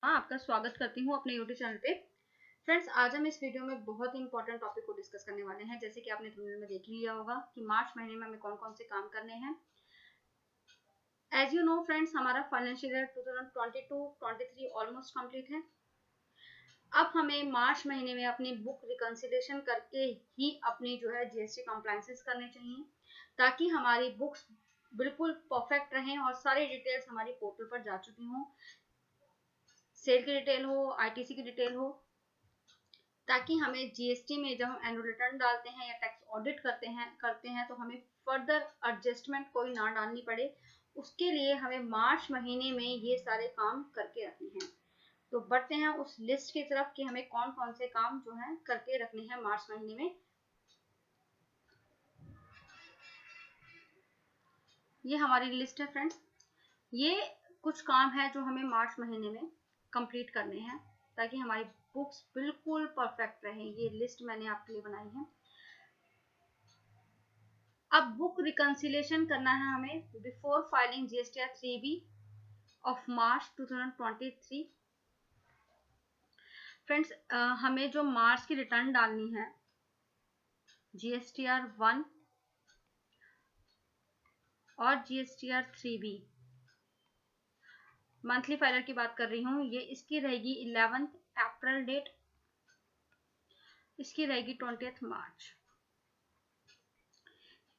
हाँ, आपका स्वागत करती हूँ अपने यूट्यूब चैनल पे। फ्रेंड्स, आज हम इस वीडियो में बहुत ही इंपॉर्टेंट टॉपिक को डिस्कस करने वाले हैं। जैसे कि आपने थंबनेल में देख ही लिया होगा कि मार्च महीने में हमें कौन कौन से काम करने हैं। एज यू नो फ्रेंड्स, हमारा फाइनेंशियल ईयर 2022-23 ऑलमोस्ट कंप्लीट है। अब हमें मार्च महीने में अपनी बुक रिकंसिलेशन करके ही अपनी जो है जीएसटी कंप्लायंसेस करने चाहिए, ताकि हमारी बुक्स बिल्कुल परफेक्ट रहें और सारी डिटेल्स हमारी पोर्टल पर जा चुकी हों। सेल की डिटेल हो, आईटीसी की डिटेल हो, ताकि हमें जीएसटी में जब हम एनुअल रिटर्न डालते हैं या टैक्स ऑडिट करते हैं तो हमें फर्दर एडजस्टमेंट कोई ना डालनी पड़े। उसके लिए हमें मार्च महीने में ये सारे काम करके रखने हैं। तो बढ़ते हैं उस लिस्ट की तरफ कि हमें कौन कौन से काम जो है करके रखने हैं मार्च महीने में। ये हमारी लिस्ट है फ्रेंड्स। ये कुछ काम है जो हमें मार्च महीने में कंप्लीट करने हैं ताकि हमारी बुक्स बिल्कुल परफेक्ट रहे। ये लिस्ट मैंने आपके लिए बनाई है। अब बुक रिकंसिलेशन करना है हमें before filing GSTR 3B of March 2023। Friends, हमें जो मार्च की रिटर्न डालनी है जीएसटीआर 1 और जीएसटीआर 3B, मंथली फाइलर की बात कर रही हूँ, ये इसकी रहेगी 11 अप्रैल डेट, इसकी रहेगी 20 मार्च।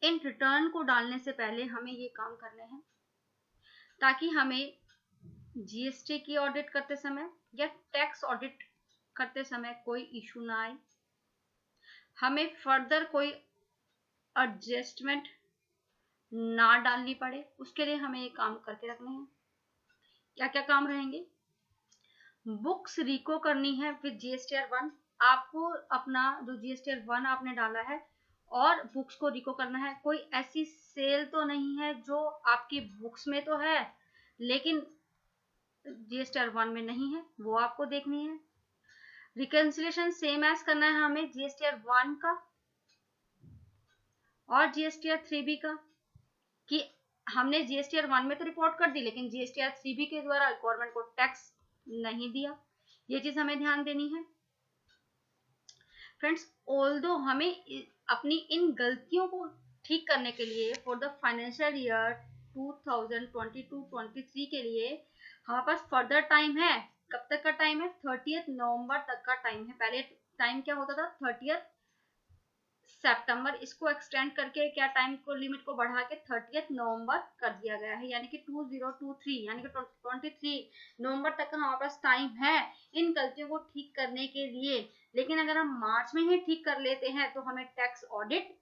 इन रिटर्न को डालने से पहले हमें ये काम करने हैं ताकि हमें जीएसटी की ऑडिट करते समय या टैक्स ऑडिट करते समय कोई इशू ना आए, हमें फर्दर कोई एडजस्टमेंट ना डालनी पड़े। उसके लिए हमें ये काम करके रखने हैं। क्या क्या काम रहेंगे? बुक्स रिको करनी है विद जीएसटीआर 1। आपको अपना जो जीएसटीआर 1 आपने डाला है और बुक्स को रिको करना है। कोई ऐसी सेल तो नहीं है जो आपकी बुक्स में तो है लेकिन जीएसटीआर 1 में नहीं है, वो आपको देखनी है। रिकंसिलेशन सेम एज करना है हमें जीएसटीआर 1 का और जीएसटीआर 3B का, कि हमने जीएसटीआर 1 में तो रिपोर्ट कर दी लेकिन जीएसटीआर 3B के द्वारा गवर्नमेंट को टैक्स नहीं दिया। ये चीज हमें ध्यान देनी है फ्रेंड्स। ऑल्दो हमें अपनी इन गलतियों को ठीक करने के लिए फॉर द फाइनेंशियल ईयर 2022-23 के लिए हमारे पास फर्दर टाइम है। कब तक का टाइम है? 30 नवंबर तक का टाइम है। पहले टाइम क्या होता था? 30 सितंबर। इसको एक्सटेंड करके क्या टाइम को लिमिट को बढ़ा के 30 नवंबर कर दिया गया है, यानी कि 2023 यानी कि 23 नवंबर तक का हमारे पास टाइम है इन गलतियों को ठीक करने के लिए। लेकिन अगर हम मार्च में ही ठीक कर लेते हैं तो हमें टैक्स ऑडिट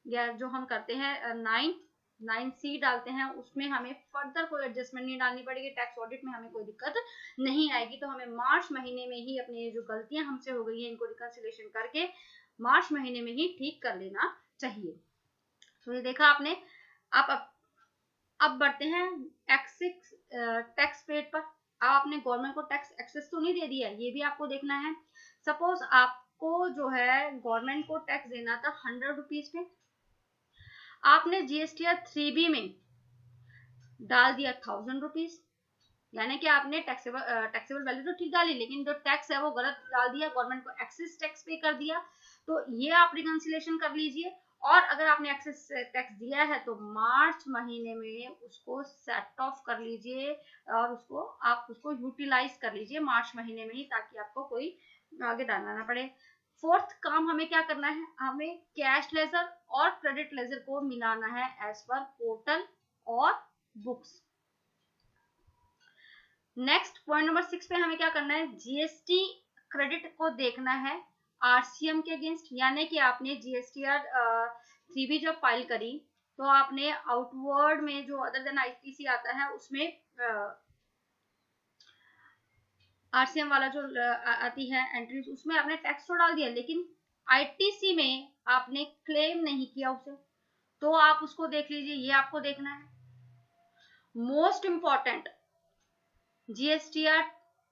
या जो हम करते हैं 9C डालते हैं, उसमें हमें फर्दर कोई एडजस्टमेंट नहीं डालनी पड़ेगी। टैक्स ऑडिट में हमें कोई दिक्कत नहीं आएगी। तो हमें मार्च महीने में ही अपनी जो गलतियां हमसे हो गई हैं इनको रिकंसिलेशन करके मार्च महीने में ही ठीक कर लेना चाहिए। तो ये देखा आपने। आप अब बढ़ते हैं टैक्स पेड पर। आपने गवर्नमेंट को टैक्स एक्सेस तो नहीं दे दिया, ये भी आपको देखना है। सपोज आपको जो है गवर्नमेंट को टैक्स देना था 100 रुपीज पे, आपने जीएसटीआर 3B में डाल दिया 1000 रुपीज, यानी कि आपने टैक्सेबल वैल्यू तो ठीक डाली लेकिन जो टैक्स है वो गलत डाल दिया, गवर्नमेंट को एक्सेस टैक्स पे कर दिया। तो ये आप रिकंसिलेशन कर लीजिए। और अगर आपने एक्सेस टैक्स दिया है तो मार्च महीने में उसको सेट ऑफ कर लीजिए और उसको यूटिलाइज कर लीजिए मार्च महीने में ही, ताकि आपको कोई आगे डालना ना पड़े। फोर्थ काम हमें क्या करना है? हमें कैश लेजर और क्रेडिट लेजर को मिलाना है एज पर पोर्टल और बुक्स। नेक्स्ट पॉइंट नंबर 6 पे हमें क्या करना है? जीएसटी क्रेडिट को देखना है आरसीएम के अगेंस्ट, यानी कि आपने जीएसटीआर 3B जब फाइल करी तो आपने आउटवर्ड में जो अदर देन आईटीसी आता है उसमें आरसीएम वाला जो आती है एंट्रीज, उसमें आपने टैक्स तो डाल दिया लेकिन आईटीसी में आपने क्लेम नहीं किया उसे, तो आप उसको देख लीजिए। ये आपको देखना है। Most important GSTR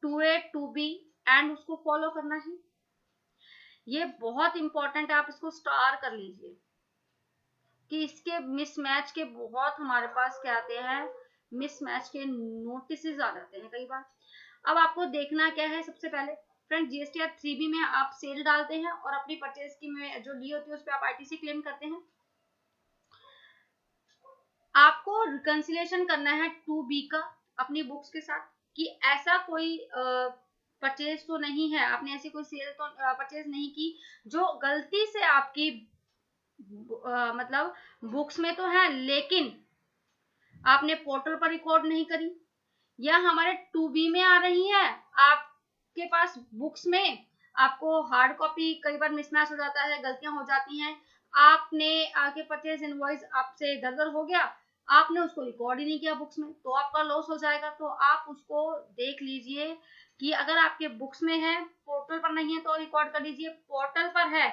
2A 2B and उसको फॉलो करना है। ये बहुत इंपॉर्टेंट है, आप इसको स्टार कर लीजिए कि इसके मिसमैच के बहुत हमारे पास क्या आते हैं, मिसमैच के नोटिस आ जाते हैं कई बार। अब आपको देखना क्या है, सबसे पहले फ्रेंड जीएसटी 3B में आप सेल डालते हैं और अपनी परचेज की में जो ली होती है उस पर आप आईटीसी क्लेम करते हैं। आपको रिकंसिलिएशन करना है 2B का अपनी बुक्स के साथ कि ऐसा कोई परचेज तो नहीं है, आपने ऐसी कोई सेल तो परचेज नहीं की जो गलती से आपकी मतलब बुक्स में तो है लेकिन आपने पोर्टल पर रिकॉर्ड नहीं करी, या हमारे 2B में आ रही है, आपके पास बुक्स में आपको हार्ड कॉपी कई बार मिसमैच हो जाता है, गलतियां हो जाती हैं, आपने आगे परचेज इनवॉइस आपसे इधर हो गया, आपने उसको रिकॉर्ड ही नहीं किया बुक्स में, तो आपका लॉस हो जाएगा। तो आप उसको देख लीजिए कि अगर आपके बुक्स में है, पोर्टल पर नहीं है तो रिकॉर्ड कर लीजिए, पोर्टल पर है,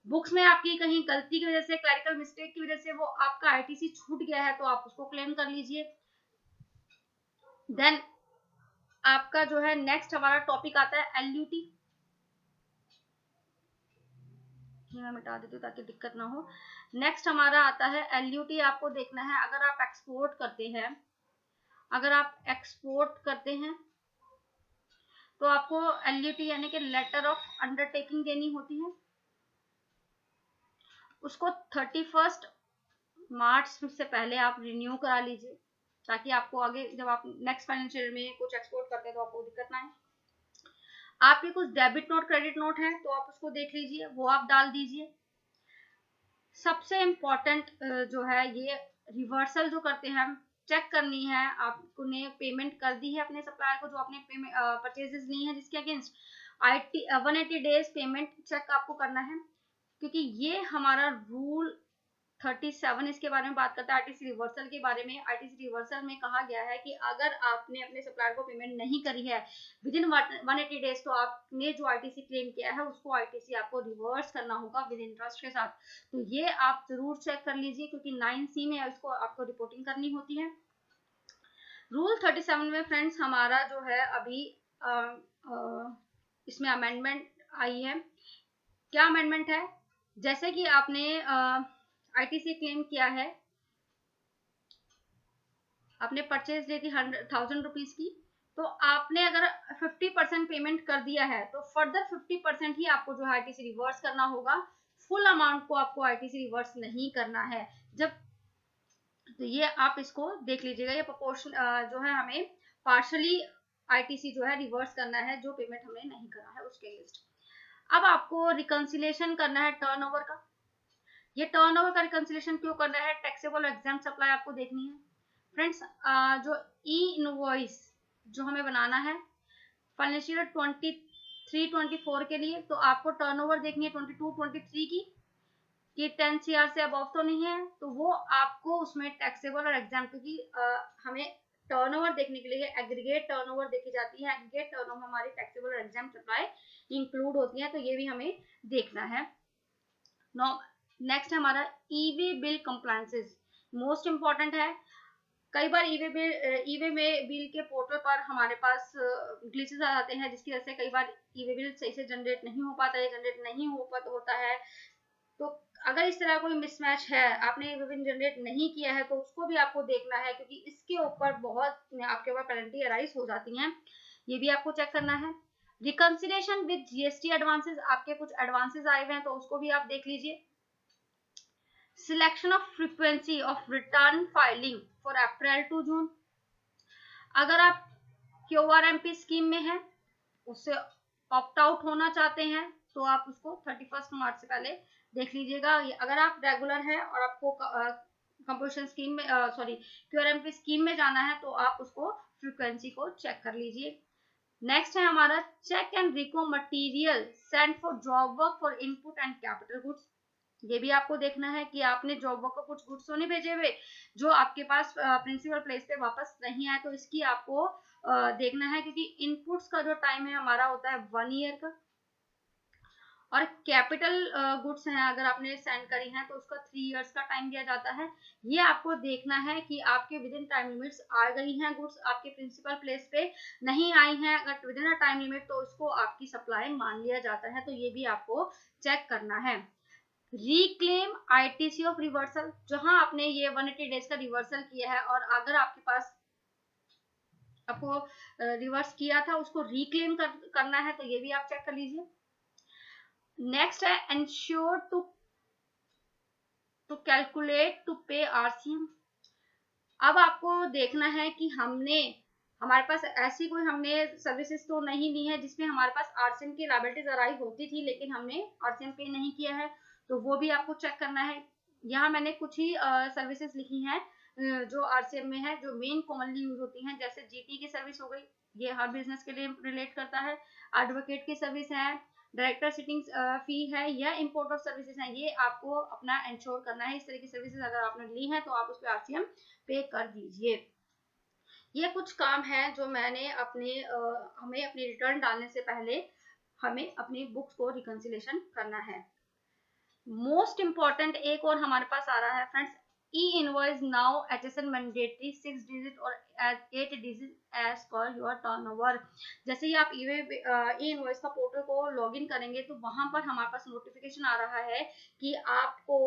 बुक्स में आपकी कहीं गलती की वजह से, क्लरिकल मिस्टेक की वजह से वो आपका आईटीसी छूट गया है तो आप उसको क्लेम कर लीजिए। देन आपका जो है नेक्स्ट हमारा टॉपिक आता है एलयूटी, मैं मिटा देती हूँ ताकि दिक्कत ना हो। नेक्स्ट हमारा आता है एलयूटी, आपको देखना है अगर आप एक्सपोर्ट करते हैं, अगर आप एक्सपोर्ट करते हैं तो आपको एलयूटी यानी कि लेटर ऑफ अंडरटेकिंग देनी होती है, उसको 31 मार्च से पहले आप रिन्यू करा लीजिए ताकि आपको आगे जब आप नेक्स्ट फाइनेंशियल में कुछ एक्सपोर्ट करते हैं तो आपको दिक्कत ना आए। आपके कुछ डेबिट नोट क्रेडिट नोट है तो आप उसको देख लीजिए, वो आप डाल दीजिए। सबसे इम्पोर्टेंट जो है ये रिवर्सल जो करते हैं हम, चेक करनी है आपने पेमेंट कर दी है अपने सप्लायर को जो आपने पेमेंट परचेजेस ली है जिसके अगेंस्ट 180 डेज पेमेंट चेक आपको करना है, क्योंकि ये हमारा रूल 37 इसके बारे में बात करता है आईटीसी रिवर्सल के बारे में। आईटीसी रिवर्सल में कहा गया है कि अगर आपने अपने सप्लायर को पेमेंट नहीं करी है विद इन 180 डेज तो आपने जो आईटीसी क्लेम किया है उसको आईटीसी आपको रिवर्स करना होगा विद इंटरेस्ट के साथ। तो ये आप जरूर चेक कर लीजिए क्योंकि 9C में इसको आपको रिपोर्टिंग करनी होती है। रूल 37 में फ्रेंड्स हमारा जो है अभी इसमें अमेंडमेंट आई है। क्या अमेंडमेंट है, जैसे कि आपने आईटीसी क्लेम किया है, आपने परचेज ली थी 100,000 रुपीज की, तो आपने अगर 50% पेमेंट कर दिया है तो फर्दर 50% ही आपको जो है आईटीसी रिवर्स करना होगा, फुल अमाउंट को आपको आईटीसी रिवर्स नहीं करना है। जब तो ये आप इसको देख लीजिएगा, ये प्रोपोर्शन जो है हमें पार्शली आईटीसी जो है रिवर्स करना है जो पेमेंट हमने नहीं करा है उसके लिस्ट। अब आपको रिकंसिलिएशन करना है टर्नओवर का। ये टर्नओवर का रिकंसिलिएशन क्यों करना है, टैक्सेबल एग्जाम्प्ट सप्लाई आपको देखनी है फ्रेंड्स। जो ई इनवॉइस जो हमें बनाना है फाइनेंशियल 23-24 के लिए, तो आपको टर्नओवर देखनी है 22-23 की कि 10 CR से अबव तो नहीं है, तो वो आपको उसमें टैक्सेबल और एग्जाम, क्योंकि हमें टर्नओवर देखने के लिए एग्रीगेट टर्नओवर देखी जाती है, एग्रीगेट टर्नओवर हमारी टैक्सेबल और एग्जाम सप्लाई इंक्लूड होती है, तो ये भी हमें देखना है। नेक्स्ट हमारा e-way bill compliances most important है। कई बार ईवे में बिल के पोर्टल पर हमारे पास ग्लिचेस आ जाते हैं जिसकी वजह से कई बार ईवे बिल सही से जनरेट नहीं हो पाता है, जनरेट नहीं होता है। तो अगर इस तरह कोई मिसमैच है, आपने ईवे बिल जनरेट नहीं किया है तो उसको भी आपको देखना है क्योंकि इसके ऊपर बहुत आपके ऊपर पेनल्टी अराइज हो जाती हैं, ये भी आपको चेक करना है। रिकंसिलिएशन विद जीएसटी एडवांसेस, आपके कुछ एडवांसेस आए हुए हैं तो उसको भी आप देख लीजिए। Selection of frequency of return filing for April to June, अगर आप क्यूआरएमपी स्कीम में हैं उससे ऑप्ट आउट होना चाहते हैं तो आप उसको 31 मार्च से पहले देख लीजिएगा। अगर आप रेगुलर हैं और आपको कंपोजिशन स्कीम में क्यूआरएमपी स्कीम में जाना है तो आप उसको फ्रीक्वेंसी को चेक कर लीजिए। नेक्स्ट है हमारा चेक एंड रिको material send for job work for input and capital goods, ये भी आपको देखना है कि आपने जॉब वर्क को कुछ गुड्स तो नहीं भेजे हुए जो आपके पास प्रिंसिपल प्लेस पे वापस नहीं आए, तो इसकी आपको देखना है क्योंकि इनपुट्स का जो टाइम है हमारा होता है 1 ईयर का, और कैपिटल गुड्स हैं अगर आपने सेंड करी हैं तो उसका 3 इयर्स का टाइम दिया जाता है। ये आपको देखना है कि आपके विद इन टाइम लिमिट्स आ गई हैं गुड्स, आपके प्रिंसिपल प्लेस पे नहीं आई हैं, अगर with in a time limit तो उसको आपकी सप्लाई मान लिया जाता है, तो ये भी आपको चेक करना है। रिक्लेम आईटीसी ऑफ रिवर्सल, जहां आपने ये 180 डेज का रिवर्सल किया है और अगर आपके पास आपको रिवर्स किया था उसको रिक्लेम करना है, तो ये भी आप चेक कर लीजिए। नेक्स्ट है एंश्योर टू कैलकुलेट टू पे आरसीएम। अब आपको देखना है कि हमारे पास ऐसी कोई हमने सर्विसेज तो नहीं ली है जिसमें हमारे पास आरसीएम की लायबिलिटीज अराइव होती थी लेकिन हमने आरसीएम पे नहीं किया है, तो वो भी आपको चेक करना है। यहाँ मैंने कुछ ही सर्विसेज लिखी हैं जो आरसीएम में है, जो मेन कॉमनली यूज होती हैं, जैसे जीटी की सर्विस हो गई, ये हर बिजनेस के लिए रिलेट करता है। एडवोकेट की सर्विस है, डायरेक्टर सिटिंग फी है, या इम्पोर्ट ऑफ सर्विसेज है, ये आपको अपना इंश्योर करना है। इस तरह की सर्विसेज अगर आपने ली है तो आप उस पर आरसीएम पे कर दीजिए। ये कुछ काम है जो मैंने हमें अपनी रिटर्न डालने से पहले हमें अपनी बुक्स को रिकंसिलेशन करना है। मोस्ट इंपॉर्टेंट एक और हमारे पास आ रहा है friends, e invoice now HSN mandatory 6 digit और 8 digit as per your turnover. जैसे ही आप ई इनवॉइस का पोर्टल को लॉगिन करेंगे तो वहां पर हमारे पास नोटिफिकेशन आ रहा है कि आपको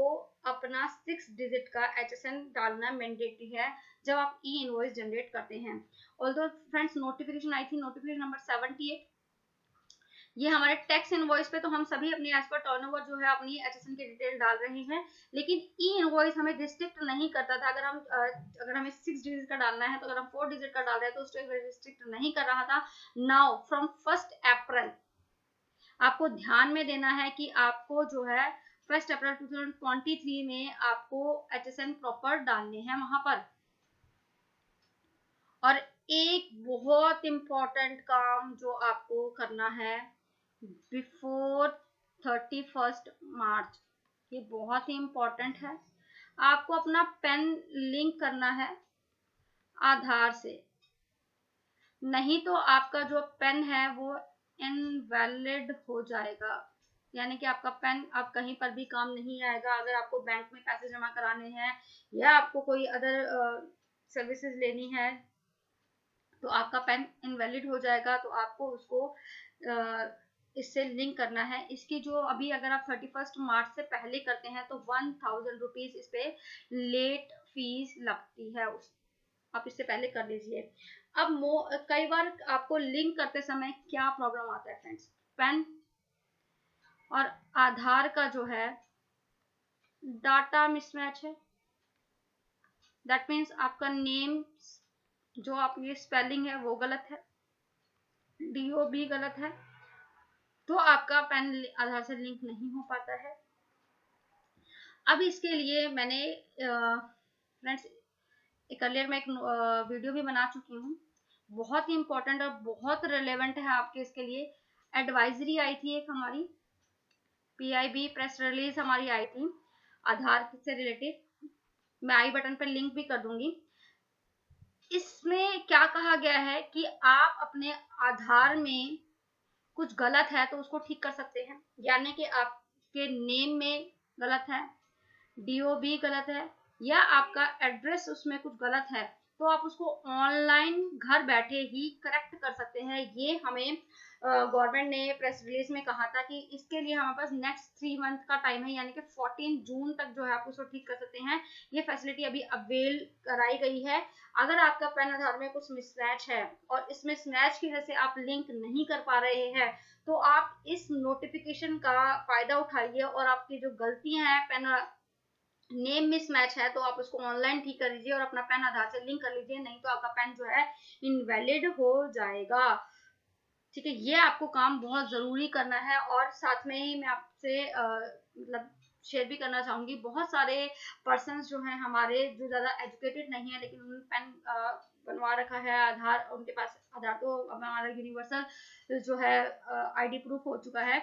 अपना 6 डिजिट का HSN डालना मैंडेटरी है जब आप ई इनवॉइस जनरेट करते हैं। ऑल्दो फ्रेंड्स नोटिफिकेशन आई थी, नोटिफिकेशन नंबर 78, ये हमारे टैक्स इनवॉइस पे तो हम सभी अपनी एज पर टर्नओवर जो है अपनी HSN की डिटेल डाल रहे हैं, लेकिन ई इनवॉइस हमें रिस्ट्रिक्ट नहीं करता था। अगर हमें 6 डिजिट का डालना है तो अगर हम 4 डिजिट का डाल रहे हैं तो उसको रिस्ट्रिक्ट नहीं कर रहा था। नाउ फ्रॉम 1 अप्रैल आपको ध्यान में देना है कि आपको जो है 1 अप्रैल 2023 में आपको HSN प्रॉपर डालने हैं वहां पर। और एक बहुत इंपॉर्टेंट काम जो आपको करना है बिफोर 31 मार्च, ये बहुत ही इंपॉर्टेंट है, आपको अपना पेन लिंक करना है आधार से, नहीं तो आपका जो पेन है वो इनवैलिड हो जाएगा, यानी कि आपका पेन अब कहीं पर भी काम नहीं आएगा। अगर आपको बैंक में पैसे जमा कराने हैं या आपको कोई अदर सर्विसेज लेनी है तो आपका पेन इनवैलिड हो जाएगा, तो आपको उसको इससे लिंक करना है। इसकी जो अभी अगर आप 31 मार्च से पहले करते हैं तो 1000 रुपीज इस पे लेट फीस लगती है, आप इससे पहले कर लीजिए। अब कई बार आपको लिंक करते समय क्या प्रॉब्लम आता है फ्रेंड्स, पेन और आधार का जो है डाटा मिसमैच है। दैट मीन्स आपका नेम जो आपकी स्पेलिंग है वो गलत है, डीओ भी गलत है, तो आपका पेन आधार से लिंक नहीं हो पाता है। अब इसके लिए मैंने फ्रेंड्स एक अर्लियर में एक वीडियो भी बना चुकी हूँ, बहुत ही इंपॉर्टेंट और बहुत रिलेवेंट है आपके इसके लिए। एडवाइजरी आई थी एक हमारी, PIB प्रेस रिलीज हमारी आई थी आधार से रिलेटेड, मैं आई बटन पर लिंक भी कर दूंगी। इसमें क्या कहा गया है कि आप अपने आधार में कुछ गलत है तो उसको ठीक कर सकते हैं, यानी कि आपके नेम में गलत है, डीओ भी गलत है, या आपका एड्रेस उसमें कुछ गलत है, तो आप उसको ऑनलाइन घर बैठे ही करेक्ट कर सकते हैं। ये हमें गवर्नमेंट ने प्रेस रिलीज में कहा था कि इसके लिए हमारे पास नेक्स्ट 3 मंथ का टाइम है, यानी कि 14 जून तक जो है आप उसको ठीक कर सकते हैं। ये फैसिलिटी अभी अवेल कराई गई है। अगर आपका पैन आधार में कुछ मिसमैच है और इस मिसमैच की वजह से आप लिंक नहीं कर पा रहे हैं, तो आप इस नोटिफिकेशन का फायदा उठाइए और आपकी जो गलतियां हैं पैन नेम मिसमैच है तो आप उसको ऑनलाइन ठीक कर लीजिए और अपना पैन आधार से लिंक कर लीजिए, नहीं तो आपका पैन जो है इनवैलिड हो जाएगा। ठीक है, ये आपको काम बहुत जरूरी करना है। और साथ में ही मैं आपसे मतलब शेयर भी करना चाहूंगी, बहुत सारे पर्सन जो हैं हमारे जो ज्यादा एजुकेटेड नहीं है लेकिन उन्होंने पेन बनवा रखा है आधार, उनके पास आधार तो अब हमारा यूनिवर्सल जो है ID प्रूफ हो चुका है,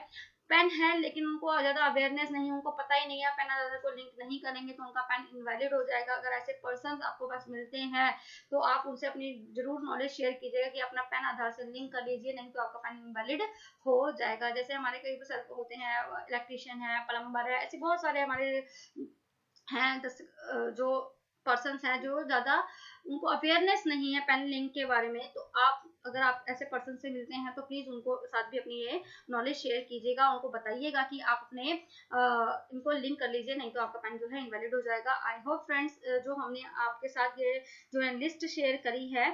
पेन है लेकिन उनको ज्यादा अवेयरनेस नहीं है, उनको पता ही नहीं है पेन आधार को लिंक नहीं करेंगे तो उनका पेन इनवैलिड हो जाएगा। अगर ऐसे पर्सन आपको पास मिलते हैं तो आप उनसे अपनी जरूर नॉलेज शेयर कीजिएगा कि अपना पेन आधार से लिंक कर लीजिए, नहीं तो आपका पेन इनवैलिड हो जाएगा। जैसे हमारे कई सर होते हैं, इलेक्ट्रीशियन है, प्लम्बर है, ऐसे बहुत सारे हमारे हैं जो पर्सन हैं जो ज्यादा उनको अवेयरनेस नहीं है पेन लिंक के बारे में, तो अगर आप ऐसे पर्सन से मिलते हैं तो प्लीज उनको साथ भी अपनी ये नॉलेज शेयर कीजिएगा, उनको बताइएगा कि आप अपने इनको लिंक कर लीजिए, नहीं तो आपका पेन जो है इनवैलिड हो जाएगा। आई होप फ्रेंड्स जो हमने आपके साथ ये जो है लिस्ट शेयर करी है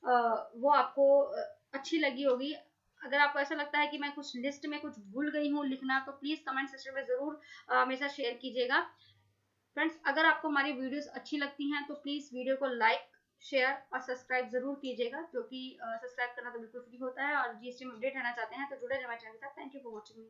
वो आपको अच्छी लगी होगी। अगर आपको ऐसा लगता है कि मैं कुछ लिस्ट में कुछ भूल गई हूँ लिखना, तो प्लीज़ कमेंट सेक्शन में ज़रूर मेरे साथ शेयर कीजिएगा। फ्रेंड्स, अगर आपको हमारी वीडियोस अच्छी लगती हैं तो प्लीज़ वीडियो को लाइक, शेयर और सब्सक्राइब ज़रूर कीजिएगा, जो कि सब्सक्राइब करना तो बिल्कुल फ्री होता है। और जीएसटी में अपडेट रहना चाहते हैं तो जुड़े रहें हमारे चैनल के साथ। Thank you for watching.